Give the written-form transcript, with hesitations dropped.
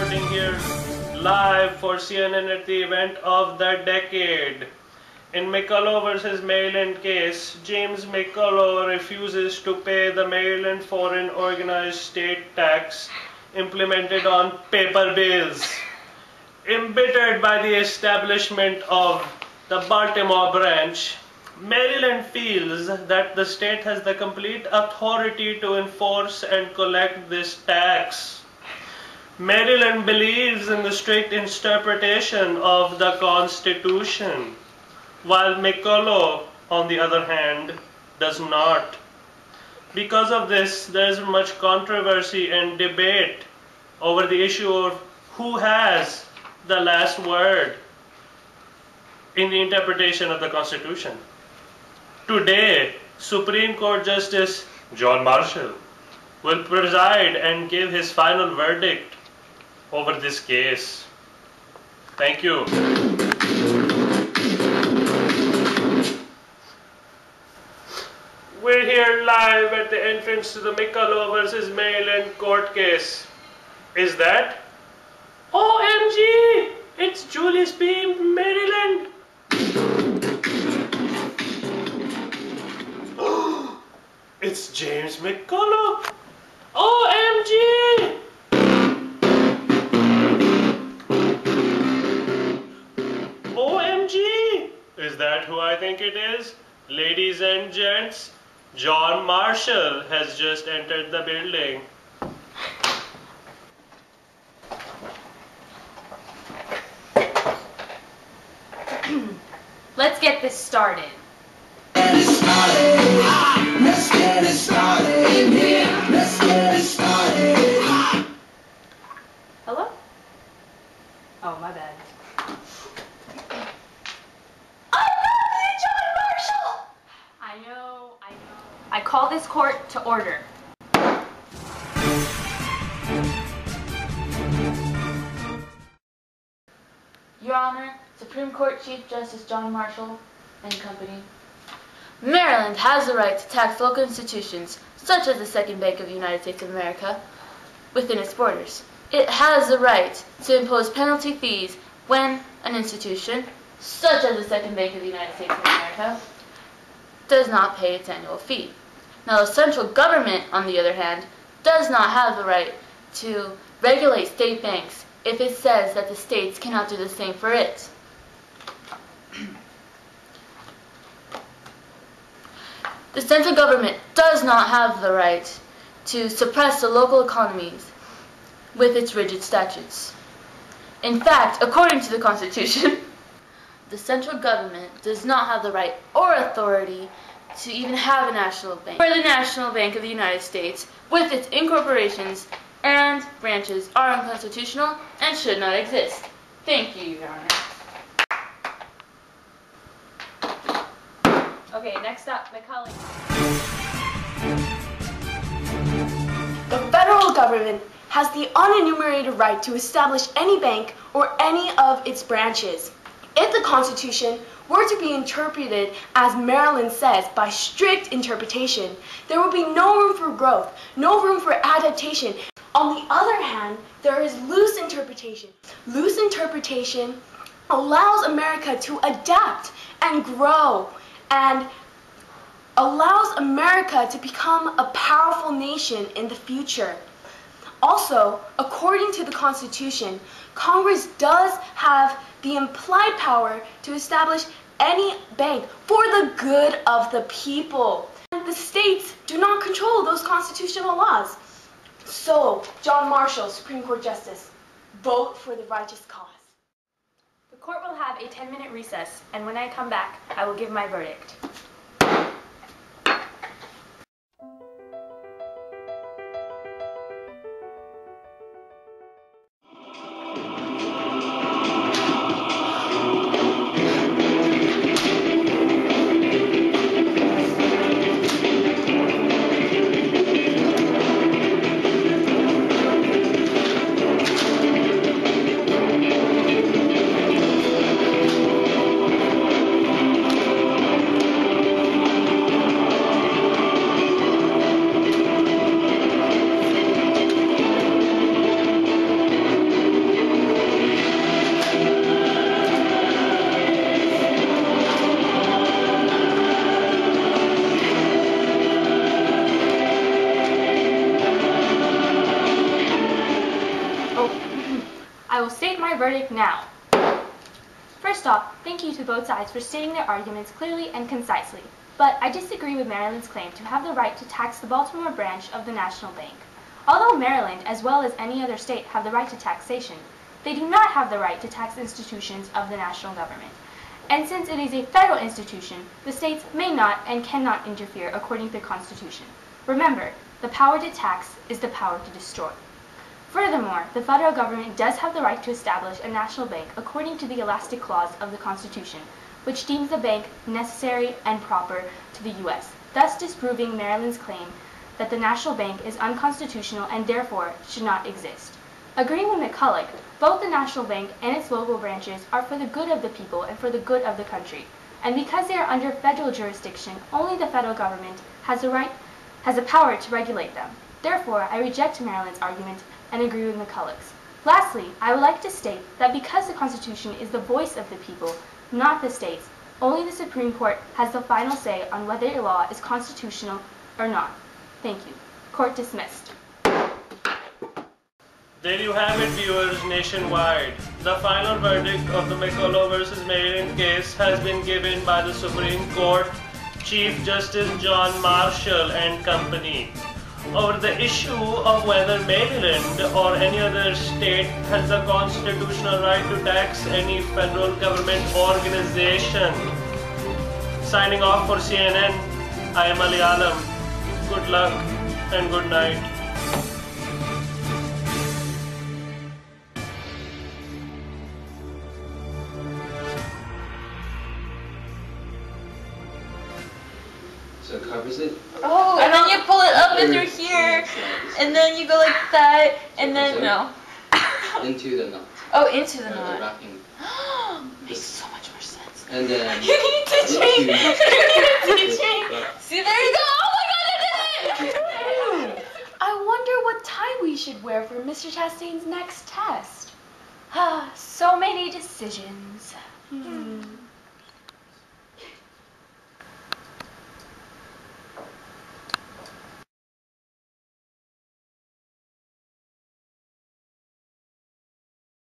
reporting here live for CNN at the event of the decade. In McCulloch versus Maryland case, James McCulloch refuses to pay the Maryland Foreign Organized State tax implemented on paper bills. Embittered by the establishment of the Baltimore branch, Maryland feels that the state has the complete authority to enforce and collect this tax. Maryland believes in the strict interpretation of the Constitution, while McCulloch, on the other hand, does not. Because of this, there is much controversy and debate over the issue of who has the last word in the interpretation of the Constitution. Today, Supreme Court Justice John Marshall will preside and give his final verdict over this case. Thank you. We're here live at the entrance to the McCulloch versus Maryland court case. Is that? OMG! It's Julius B. Maryland! It's James McCulloch! OMG! OMG! Is that who I think it is? Ladies and gents, John Marshall has just entered the building. Let's get this started. Let's get it started in here. Let's get it started. Hello? Oh, my bad. I love you, John Marshall! I know. I call this court to order. Your Honor, Supreme Court Chief Justice John Marshall and Company. Maryland has the right to tax local institutions, such as the Second Bank of the United States of America, within its borders. It has the right to impose penalty fees when an institution, such as the Second Bank of the United States of America, does not pay its annual fee. Now, the central government, on the other hand, does not have the right to regulate state banks if it says that the states cannot do the same for it. The central government does not have the right to suppress the local economies with its rigid statutes. In fact, according to the Constitution, the central government does not have the right or authority to even have a national bank, where the National Bank of the United States, with its incorporations and branches, are unconstitutional and should not exist. Thank you, Your Honor. Okay, next up, McCulloch. The federal government has the unenumerated right to establish any bank or any of its branches. If the Constitution were to be interpreted as Maryland says, by strict interpretation, there would be no room for growth, no room for adaptation. On the other hand, there is loose interpretation. Loose interpretation allows America to adapt and grow and allows America to become a powerful nation in the future. Also, according to the Constitution, Congress does have the implied power to establish any bank for the good of the people. The states do not control those constitutional laws. So, John Marshall, Supreme Court Justice, vote for the righteous cause. The court will have a 10-minute recess, and when I come back, I will give my verdict. I will state my verdict now. First off, thank you to both sides for stating their arguments clearly and concisely. But I disagree with Maryland's claim to have the right to tax the Baltimore branch of the National Bank. Although Maryland, as well as any other state, have the right to taxation, they do not have the right to tax institutions of the national government. And since it is a federal institution, the states may not and cannot interfere according to the Constitution. Remember, the power to tax is the power to destroy. Furthermore, the federal government does have the right to establish a national bank according to the elastic clause of the Constitution, which deems the bank necessary and proper to the U.S., thus disproving Maryland's claim that the national bank is unconstitutional and therefore should not exist. Agreeing with McCulloch, both the national bank and its local branches are for the good of the people and for the good of the country. And because they are under federal jurisdiction, only the federal government has the power to regulate them. Therefore, I reject Maryland's argument and agree with McCulloch's. Lastly, I would like to state that because the Constitution is the voice of the people, not the states, only the Supreme Court has the final say on whether a law is constitutional or not. Thank you. Court dismissed. There you have it, viewers nationwide. The final verdict of the McCulloch versus Maryland case has been given by the Supreme Court, Chief Justice John Marshall and Company, over the issue of whether Maryland or any other state has the constitutional right to tax any federal government organization. Signing off for CNN, I am Malayalam. Good luck and good night. So it covers it? Oh, and then you pull it up and you're here, and then you go like that, and then, no. Into the knot. Oh, into the The knot. wrapping. Makes so much more sense. And then... You need teaching! You need teaching! But See, there you go! Oh my god, I did it! I wonder what tie we should wear for Mr. Chastain's next test. So many decisions.